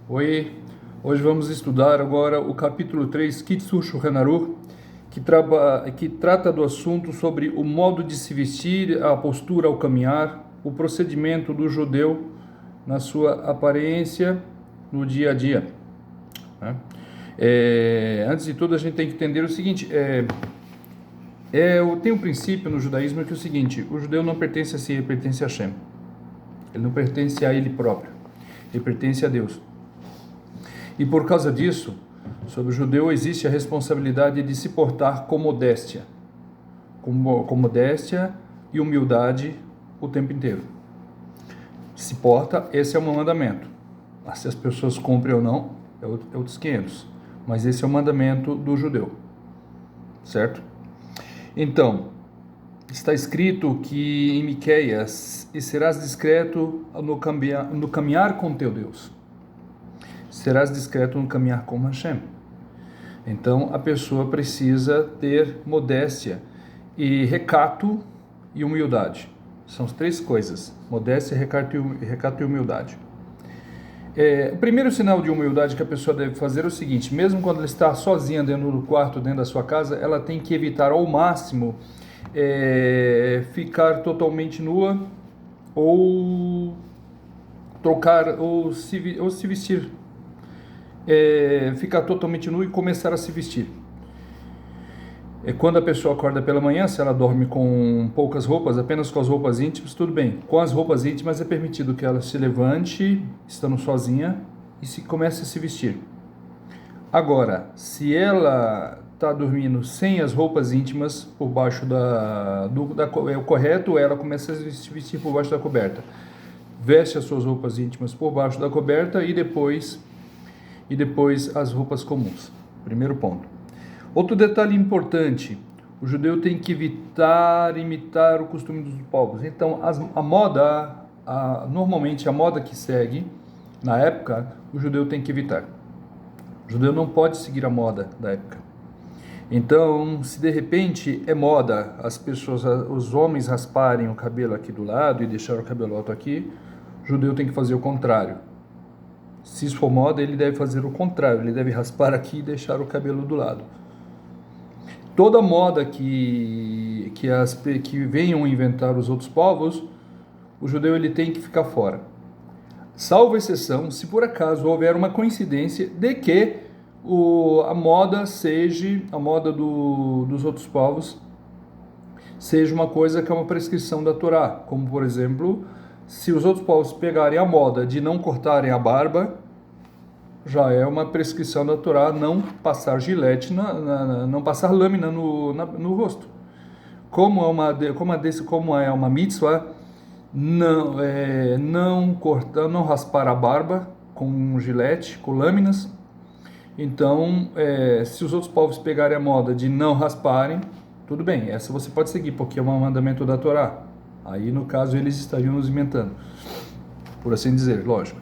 Oi, hoje vamos estudar agora o capítulo 3, Kitsu Shulchan Aruch, que trata do assunto sobre o modo de se vestir, a postura ao caminhar, o procedimento do judeu na sua aparência no dia a dia. Né? Antes de tudo, a gente tem que entender o seguinte: tem um princípio no judaísmo que é o seguinte: o judeu não pertence a si, ele pertence a Hashem. Ele não pertence a ele próprio, ele pertence a Deus. E por causa disso, sobre o judeu existe a responsabilidade de se portar com modéstia e humildade o tempo inteiro. Se porta, esse é um mandamento. Se as pessoas cumprem ou não, é outros 500. Mas esse é o mandamento do judeu, certo? Então, está escrito que em Miqueias, e serás discreto no caminhar com teu Deus. Serás discreto no caminhar com Hashem. Então, a pessoa precisa ter modéstia e recato e humildade. São as três coisas: modéstia, recato e humildade. O primeiro sinal de humildade que a pessoa deve fazer é o seguinte: mesmo quando ela está sozinha dentro do quarto, dentro da sua casa, ela tem que evitar ao máximo ficar totalmente nua ou trocar ou se vestir. Ficar totalmente nu e começar a se vestir. Quando a pessoa acorda pela manhã, se ela dorme com poucas roupas, apenas com as roupas íntimas, tudo bem. Com as roupas íntimas é permitido que ela se levante, estando sozinha, e comece a se vestir. Agora, se ela está dormindo sem as roupas íntimas por baixo o correto, ela começa a se vestir por baixo da coberta. Veste as suas roupas íntimas por baixo da coberta e depois as roupas comuns. Primeiro ponto. Outro detalhe importante: o judeu tem que evitar imitar o costume dos povos. Então, normalmente a moda que segue, na época, o judeu tem que evitar. O judeu não pode seguir a moda da época. Então, se de repente é moda os homens rasparem o cabelo aqui do lado e deixar o cabelo alto aqui, o judeu tem que fazer o contrário. Se isso for moda, ele deve fazer o contrário, ele deve raspar aqui e deixar o cabelo do lado. Toda moda que venham inventar os outros povos, o judeu ele tem que ficar fora. Salvo exceção, se por acaso houver uma coincidência de que a moda dos outros povos seja uma coisa que é uma prescrição da Torá, como por exemplo, se os outros povos pegarem a moda de não cortarem a barba, já é uma prescrição da Torá não passar gilete, não passar lâmina no rosto. Como é uma mitzvah, não cortar, não raspar a barba com gilete, com lâminas. Então, se os outros povos pegarem a moda de não rasparem, tudo bem, essa você pode seguir, porque é um mandamento da Torá. Aí, no caso, eles estariam nos inventando, por assim dizer, lógico.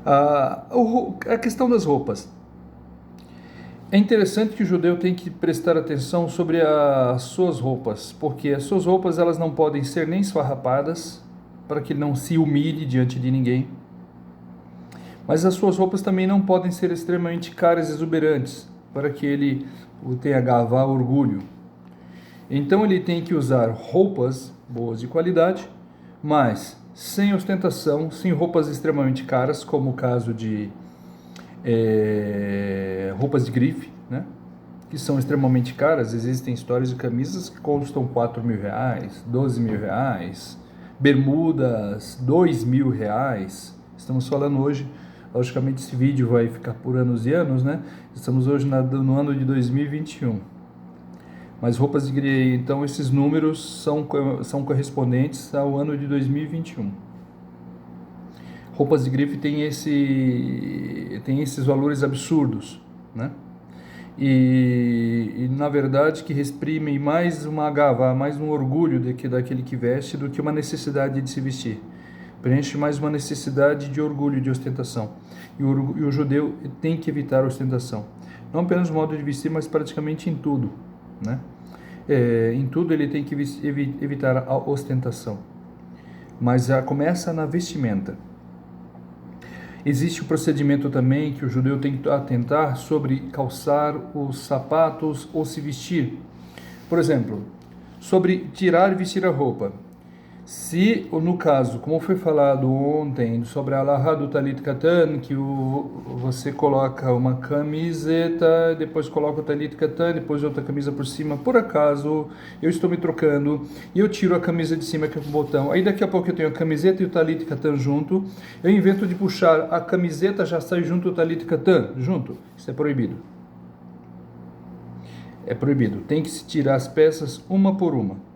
A questão das roupas. É interessante que o judeu tem que prestar atenção sobre as suas roupas, porque as suas roupas elas não podem ser nem esfarrapadas, para que ele não se humilhe diante de ninguém. Mas as suas roupas também não podem ser extremamente caras e exuberantes, para que ele tenha gavá, orgulho. Então ele tem que usar roupas boas de qualidade, mas sem ostentação, sem roupas extremamente caras, como o caso de roupas de grife, né? Que são extremamente caras. Existem histórias de camisas que custam R$4.000, R$12.000, bermudas R$2.000. Estamos falando hoje, logicamente esse vídeo vai ficar por anos e anos, né? Estamos hoje no ano de 2021. Mas roupas de grife, então esses números são correspondentes ao ano de 2021. Roupas de grife têm esses valores absurdos, né? E na verdade que exprimem mais uma gavá, mais um orgulho daquele que veste do que uma necessidade de se vestir. Preenche mais uma necessidade de orgulho, de ostentação. E o judeu tem que evitar a ostentação. Não apenas no modo de vestir, mas praticamente em tudo, né? Em tudo ele tem que evitar a ostentação. Mas já começa na vestimenta. Existe o procedimento também que o judeu tem que atentar sobre calçar os sapatos ou se vestir. Por exemplo, sobre tirar e vestir a roupa. Se, no caso, como foi falado ontem, sobre a alahá do talit katan, que você coloca uma camiseta, depois coloca o talit katan, depois outra camisa por cima, por acaso eu estou me trocando e eu tiro a camisa de cima que é o botão, aí daqui a pouco eu tenho a camiseta e o talit katan junto, eu invento de puxar a camiseta, já sai junto o talit katan, junto, isso é proibido. É proibido, tem que se tirar as peças uma por uma.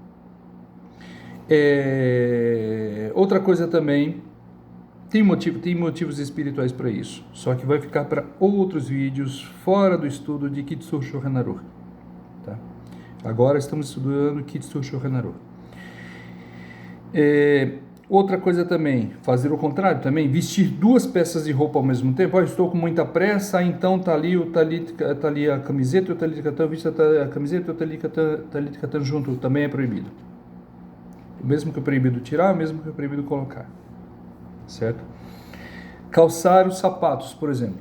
Outra coisa também, tem motivos espirituais para isso, só que vai ficar para outros vídeos fora do estudo de Kitsur Shulchan Aruch, tá? Agora estamos estudando Kitsur Shulchan Aruch. Outra coisa também, fazer o contrário também, vestir duas peças de roupa ao mesmo tempo. Eu estou com muita pressa, então tá ali a camiseta e o talit katan, vista a camiseta e o talit katan junto, também é proibido. O mesmo que é proibido tirar, o mesmo que é proibido colocar, certo? Calçar os sapatos, por exemplo.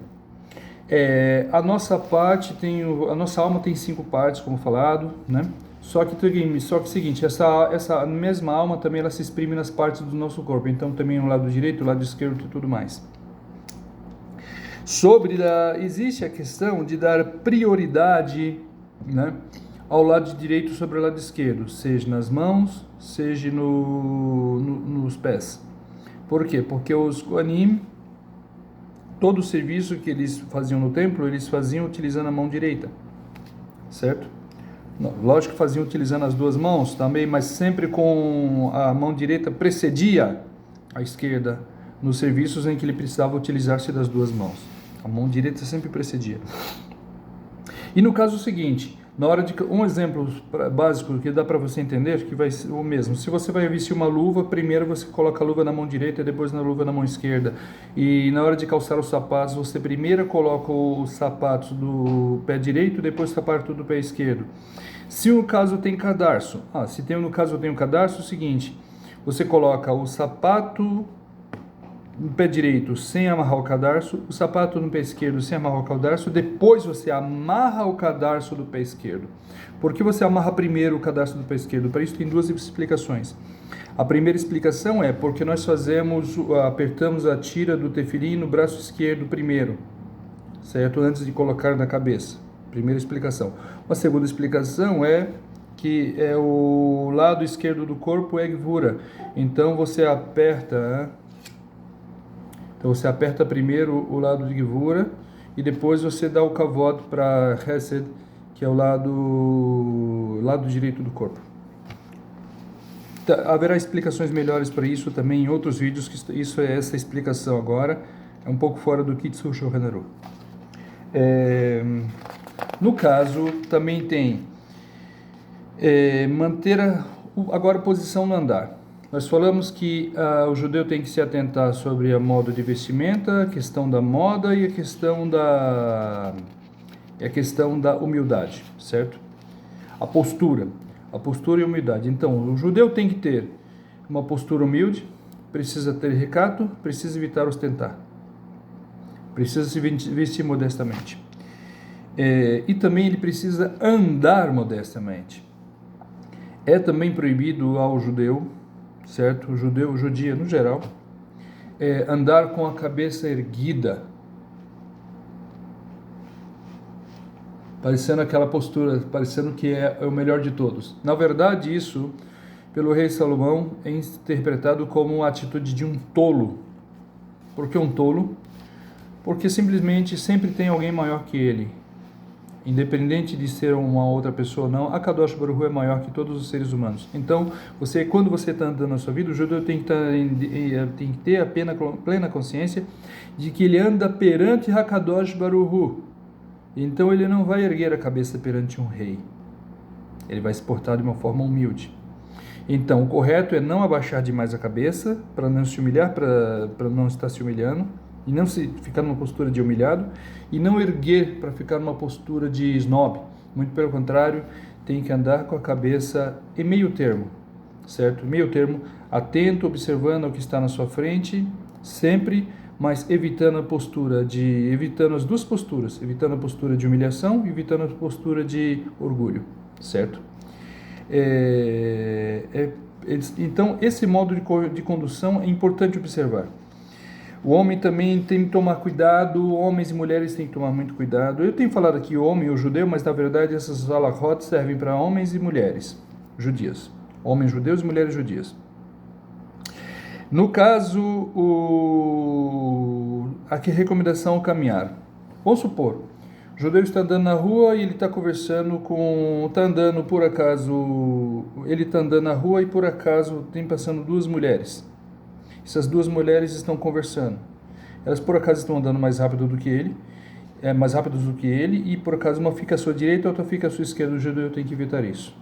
A nossa alma tem 5 partes, como falado, né? Só que o seguinte, essa mesma alma também ela se exprime nas partes do nosso corpo. Então também o lado direito, o lado esquerdo e tudo mais. Existe a questão de dar prioridade, né, ao lado direito sobre o lado esquerdo, seja nas mãos, seja nos pés. Por quê? Porque os Kohanim, todo o serviço que eles faziam no templo, eles faziam utilizando a mão direita, certo? Não, lógico que faziam utilizando as duas mãos também, mas sempre com a mão direita precedia a esquerda nos serviços em que ele precisava utilizar-se das duas mãos. A mão direita sempre precedia. E no caso seguinte, na hora de um exemplo básico que dá para você entender, que vai ser o mesmo. Se você vai vestir uma luva, primeiro você coloca a luva na mão direita e depois na luva na mão esquerda. E na hora de calçar os sapatos, você primeiro coloca os sapatos do pé direito, depois o sapato do pé esquerdo. Se no caso tem cadarço, no caso tem um cadarço, é o seguinte, você coloca o sapato no pé direito sem amarrar o cadarço, o sapato no pé esquerdo sem amarrar o cadarço, depois você amarra o cadarço do pé esquerdo. Por que você amarra primeiro o cadarço do pé esquerdo? Para isso tem duas explicações. A primeira explicação é porque nós apertamos a tira do tefilim no braço esquerdo primeiro, certo? Antes de colocar na cabeça. Primeira explicação. Uma segunda explicação é que o lado esquerdo do corpo é gvura. Então você aperta primeiro o lado de Gevura e depois você dá o kavod para Hesed, que é o lado direito do corpo. Haverá explicações melhores para isso também em outros vídeos, que essa explicação agora é um pouco fora do Kitsur Shulchan Aruch. No caso, também tem manter agora a posição no andar. Nós falamos que o judeu tem que se atentar sobre a moda de vestimenta, a questão da moda e a questão da humildade, certo? A postura e a humildade. Então, o judeu tem que ter uma postura humilde, precisa ter recato, precisa evitar ostentar, precisa se vestir modestamente. E também ele precisa andar modestamente. É também proibido ao judeu, certo? O judia no geral, andar com a cabeça erguida, parecendo aquela postura, parecendo que é o melhor de todos. Na verdade, isso, pelo rei Salomão, é interpretado como a atitude de um tolo. Por que um tolo? Porque simplesmente sempre tem alguém maior que ele. Independente de ser uma outra pessoa ou não, a Kadosh Baruch Hu é maior que todos os seres humanos. Então, quando você está andando na sua vida, o judeu tem que ter a plena consciência de que ele anda perante a Kadosh Baruch Hu. Então, ele não vai erguer a cabeça perante um rei. Ele vai se portar de uma forma humilde. Então, o correto é não abaixar demais a cabeça, para não se humilhar, para não estar se humilhando, e não se ficar numa postura de humilhado, e não erguer para ficar numa postura de snob. Muito pelo contrário, tem que andar com a cabeça em meio termo, certo? Meio termo, atento, observando o que está na sua frente, sempre, mas evitando as duas posturas, evitando a postura de humilhação, evitando a postura de orgulho, certo? Então, esse modo de condução é importante observar. O homem também tem que tomar cuidado, homens e mulheres têm que tomar muito cuidado. Eu tenho falado aqui homem ou judeu, mas na verdade essas halachot servem para homens e mulheres judias. Homens judeus e mulheres judias. No caso, aqui recomendação ao caminhar. Vamos supor, o judeu está andando na rua e ele está conversando ele está andando na rua e por acaso tem passando duas mulheres. Essas duas mulheres estão conversando. Elas por acaso estão andando mais rápido do que ele, e por acaso uma fica à sua direita e outra fica à sua esquerda. O judeu tem que evitar isso.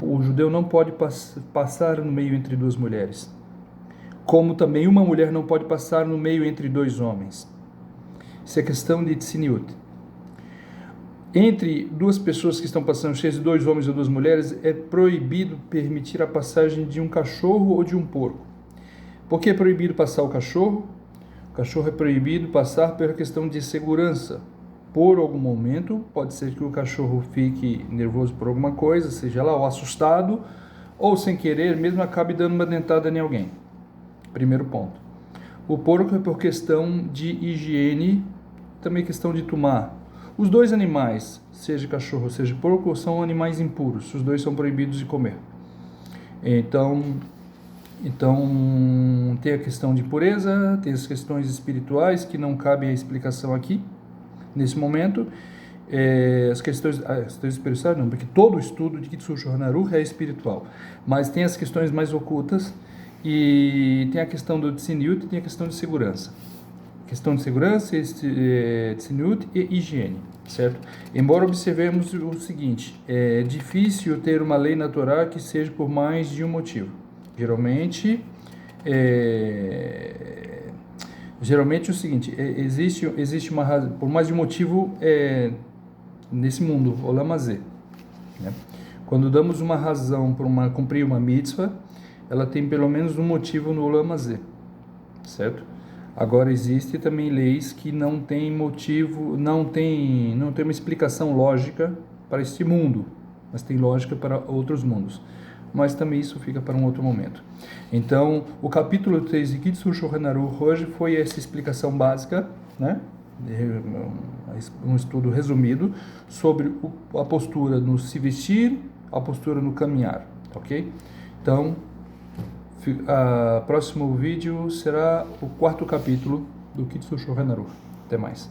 O judeu não pode passar no meio entre duas mulheres. Como também uma mulher não pode passar no meio entre dois homens. Isso é questão de tzniut. Entre duas pessoas que estão passando, seja dois homens ou duas mulheres, é proibido permitir a passagem de um cachorro ou de um porco. Por que é proibido passar o cachorro? O cachorro é proibido passar pela questão de segurança. Por algum momento, pode ser que o cachorro fique nervoso por alguma coisa, seja lá, ou assustado, ou sem querer, mesmo acabe dando uma dentada em alguém. Primeiro ponto. O porco é por questão de higiene, também questão de tumá. Os dois animais, seja cachorro, seja porco, são animais impuros. Os dois são proibidos de comer. Então tem a questão de pureza, tem as questões espirituais que não cabe a explicação aqui, nesse momento. As questões espirituais não, porque todo o estudo de Kitzur Shulchan Aruch é espiritual. Mas tem as questões mais ocultas e tem a questão do tzniut e tem a questão de segurança. Questão de segurança, tzniut e higiene, certo? Embora observemos o seguinte, é difícil ter uma lei na Torá que seja por mais de um motivo. Geralmente é o seguinte, existe uma razão, por mais de um motivo nesse mundo, Olam Hazé, né? Quando damos uma razão para cumprir uma mitzvah, ela tem pelo menos um motivo no Olam Hazé, certo? Agora existem também leis que não têm motivo, não tem uma explicação lógica para este mundo, mas tem lógica para outros mundos. Mas também isso fica para um outro momento. Então, o capítulo 3 de Kitzur Shulchan Aruch hoje foi essa explicação básica, né? Um estudo resumido sobre a postura no se vestir, a postura no caminhar, ok? Então, o próximo vídeo será o 4º capítulo do Kitzur Shulchan Aruch. Até mais.